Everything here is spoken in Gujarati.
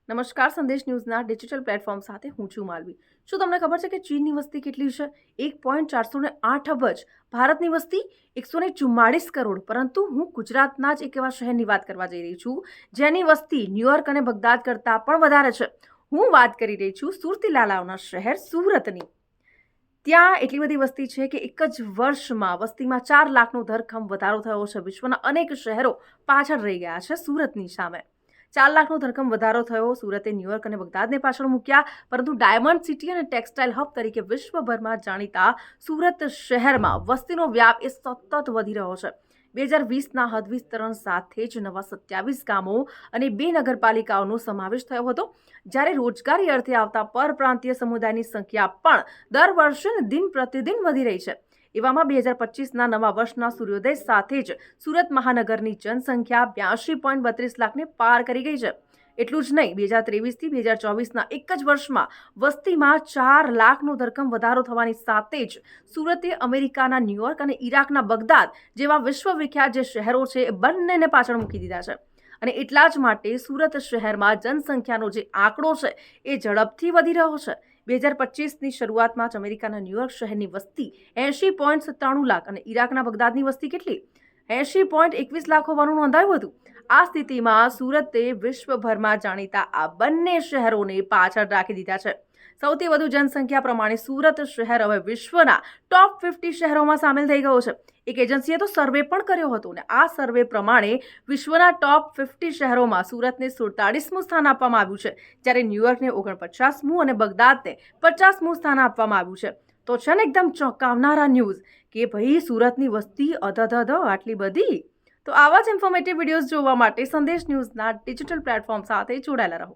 નમસ્કાર, સંદેશ ન્યૂઝના ડિજિટલ પ્લેટફોર્મ સાથે હું છું માલવી. શું તમને ખબર છે કે ચીનની વસ્તી કેટલી છે? 1.408 અબજ. ભારતની વસ્તી 144 કરોડ. પરંતુ હું ગુજરાતના જ એક એવા શહેરની વાત કરવા જઈ રહી છું જેની વસ્તી ન્યુયોર્ક અને બગદાદ કરતાં પણ વધારે છે. હું વાત કરી રહી છું સુરતી લાલાઓના શહેર સુરતની. ત્યાં એટલી બધી વસ્તી છે કે એક જ વર્ષમાં વસ્તીમાં 4 લાખનો ધરખમ વધારો થયો છે. વિશ્વના અનેક શહેરો પાછળ રહી ગયા છે સુરતની સામે. 4 લાખનો ધરખમ વધારો થયો. સુરતે ન્યુયોર્ક અને બગદાદને પાછળ મૂક્યા, પરંતુ ડાયમંડ સિટી અને ટેક્સટાઇલ હબ તરીકે વિશ્વભરમાં જાણીતા સુરત શહેરમાં વસ્તીનો વ્યાપ એ સતત વધી રહ્યો છે. 2020ના હદ વિસ્તરણ સાથે જ નવા 27 ગામો અને 2 નગરપાલિકાઓનો સમાવેશ થયો હતો. જ્યારે રોજગારી અર્થે આવતા પરપ્રાંતીય સમુદાયની સંખ્યા પણ દર વર્ષે દિન પ્રતિદિન વધી રહી છે. એવામાં 2025ના નવા વર્ષના સૂર્યોદય સાથે જ સુરત મહાનગરની જનસંખ્યા 82.32 લાખને પાર કરી ગઈ છે. એટલું જ નહીં, 2023થી 2024ના એક જ વર્ષમાં વસ્તીમાં 4 લાખનો ધરખમ વધારો થવાની સાથે જ સુરતે અમેરિકાના ન્યુયોર્ક અને ઈરાકના બગદાદ જેવા વિશ્વવિખ્યાત જે શહેરો છે એ બંનેને પાછળ મૂકી દીધા છે. અને એટલા જ માટે સુરત શહેરમાં જનસંખ્યાનો જે આંકડો છે એ ઝડપથી વધી રહ્યો છે. 2025ની શરૂઆતમાં જ અમેરિકાના ન્યુયોર્ક શહેરની વસ્તી 80.97 લાખ અને ઈરાકના બગદાદની વસ્તી કેટલી 80.21 લાખ હોવાનું નોંધાયું હતું. આ સ્થિતિમાં સુરતે વિશ્વભરમાં જાણીતા આ બંને શહેરોને પાછળ રાખી દીધા છે. સૌથી વધુ જનસંખ્યા પ્રમાણે સુરત શહેર હવે વિશ્વના ટોપ 50 શહેરોમાં સામેલ થઈ ગયો છે. એક એજન્સીએ તો સર્વે પણ કર્યો હતો અને આ સર્વે પ્રમાણે વિશ્વના ટોપ 50 શહેરોમાં સુરતને 47મું સ્થાન આપવામાં આવ્યું છે, જ્યારે ન્યુયોર્કને 49મું અને બગદાદને 50મું સ્થાન આપવામાં આવ્યું છે. તો છે ને એકદમ ચોંકાવનારા ન્યૂઝ કે ભાઈ સુરતની વસ્તી આટલી બધી. તો આવા જ ઇન્ફોર્મેટિવ વિડીયોઝ જોવા માટે સંદેશ ન્યૂઝના ડિજિટલ પ્લેટફોર્મ સાથે જોડાયેલા રહો.